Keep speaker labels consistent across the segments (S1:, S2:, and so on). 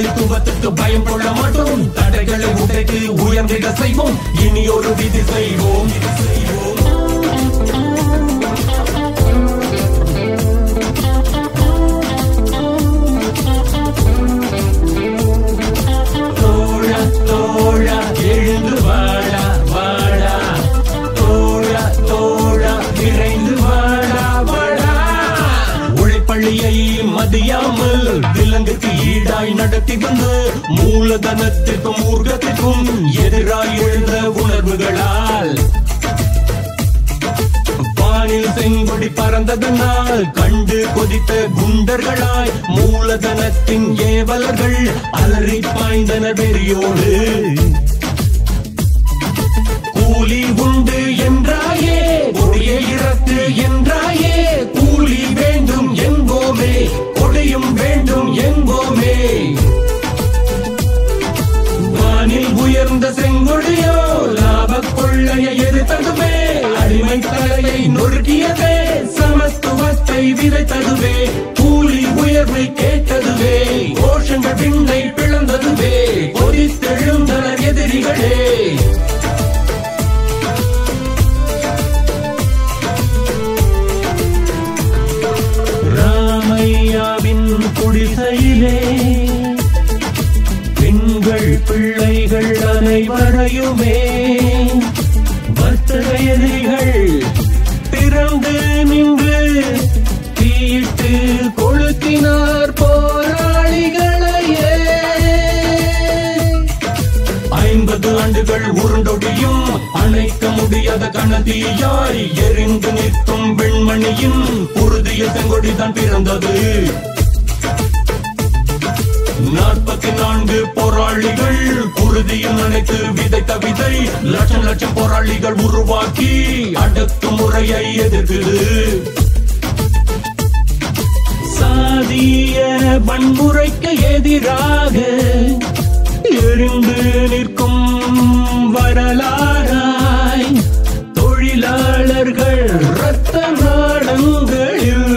S1: முதலாளித்துவத்துக்கு பயம் கொள்ள மாட்டோம். தடைகளை உடைத்து உயர்ந்திட செய்வோம். இனி ஒரு விதி செய்வோம். தோழா தோழா எழுந்து வாழா வாழா, தோழா தோழா விரைந்து வாழா வாழா. உழைப்பள்ளியை மதியாமல் விலங்குக்கு ஈடாய் நடத்தி வந்து மூலதனத்திற்கும் ஊர்கத்திற்கும் எதிராய் எழுந்த உணர்வுகளால் வானில் செங்கொடி பறந்ததனால் கண்டு கொதித்த குண்டர்களாய் மூலதனத்தின் ஏவலர்கள் அலறி பாய்ந்தனர் வெறியோடு. கூலி உண்டு என்றாயே, கொடியை இறக்கு என்றாயே, கூலி வேண்டும் என்போமே, கொடியும் வேண்டும் என்போமே. வானில் உயர்ந்த செங்கொடியோ லாப கொள்ளையை எதிர்த்ததுவே, அடிமை தலையை நொறுக்கியதே, சமத்துவத்தை விதைத்ததுவே, கூலி உயர்வை கேட்டதுவே, கோஷங்கள் விண்ணை பிளந்ததுவே, கொதித்தெழுந்தனர் எதிரிகளே. ராமையாவின் குடிசையிலே பெண்கள் பிள்ளைகள் அனைவரையுமே வர்த்தக எதிரிகள் திறந்து நின்று தீயிட்டு கொளுத்தினார் போராளிகளையே. 50 ஆண்டுகள் உருண்டொடியும் அணைக்க முடியாத கனதியாய் எரிந்து நிற்கும் பெண்மணியின் உறுதிய செங்கொடிதான் பிறந்தது. 44 போராளிகள் குருதியில் நினைத்து விதைத்த விதை லட்சம் லட்சம் போராளிகள் உருவாக்கி அடக்குமுறையை எதிர்க்குது. சாதிய வன்முறைக்கு எதிராக எரிந்து நிற்கும் வரலாறாய் தொழிலாளர்கள் இரத்த நாடங்களில்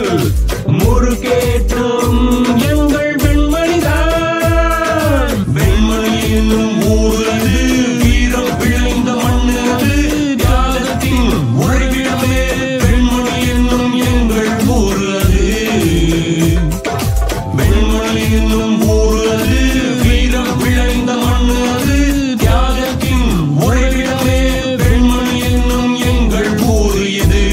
S1: முறுக்கேற்றும் எங்கள் பெண்மணிதான். பெண்மணியின் ஊரது, வீரம் விளைந்த மண்ணது, தியாகத்தின் உறைவிடமே பெண்மணி என்னும் எங்கள் ஊரது. பெண்மணி என்னும் ஊரது, வீரம் விளைந்த மண்ணது, தியாகத்தின் உறைவிடமே பெண்மணி என்னும் எங்கள் ஊர் இது.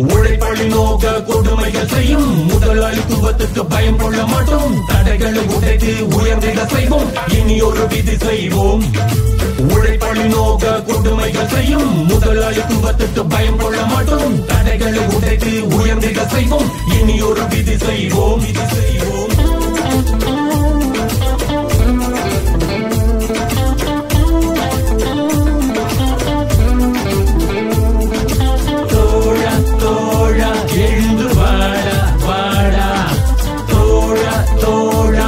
S1: உழைப்பழி நோக்க கொடுமைகள் செய்யும் முதலாளித்துவத்துக்கு பயம் கொள்ள மாட்டோம். தடைகளை உடைத்து உயர்ந்திட செய்வோம். இனி ஒரு விதி செய்வோம். உழைப்பழி நோக்க கொடுமைகள் செய்யும் முதலாளித்துவத்துக்கு பயம் கொள்ள மாட்டோம். தடைகளை உடைத்து உயர்ந்திட செய்வோம். இனி ஒரு விதி செய்வோம். தோழா தோழா எழுந்து வாழா வாழா, தோழா தோழா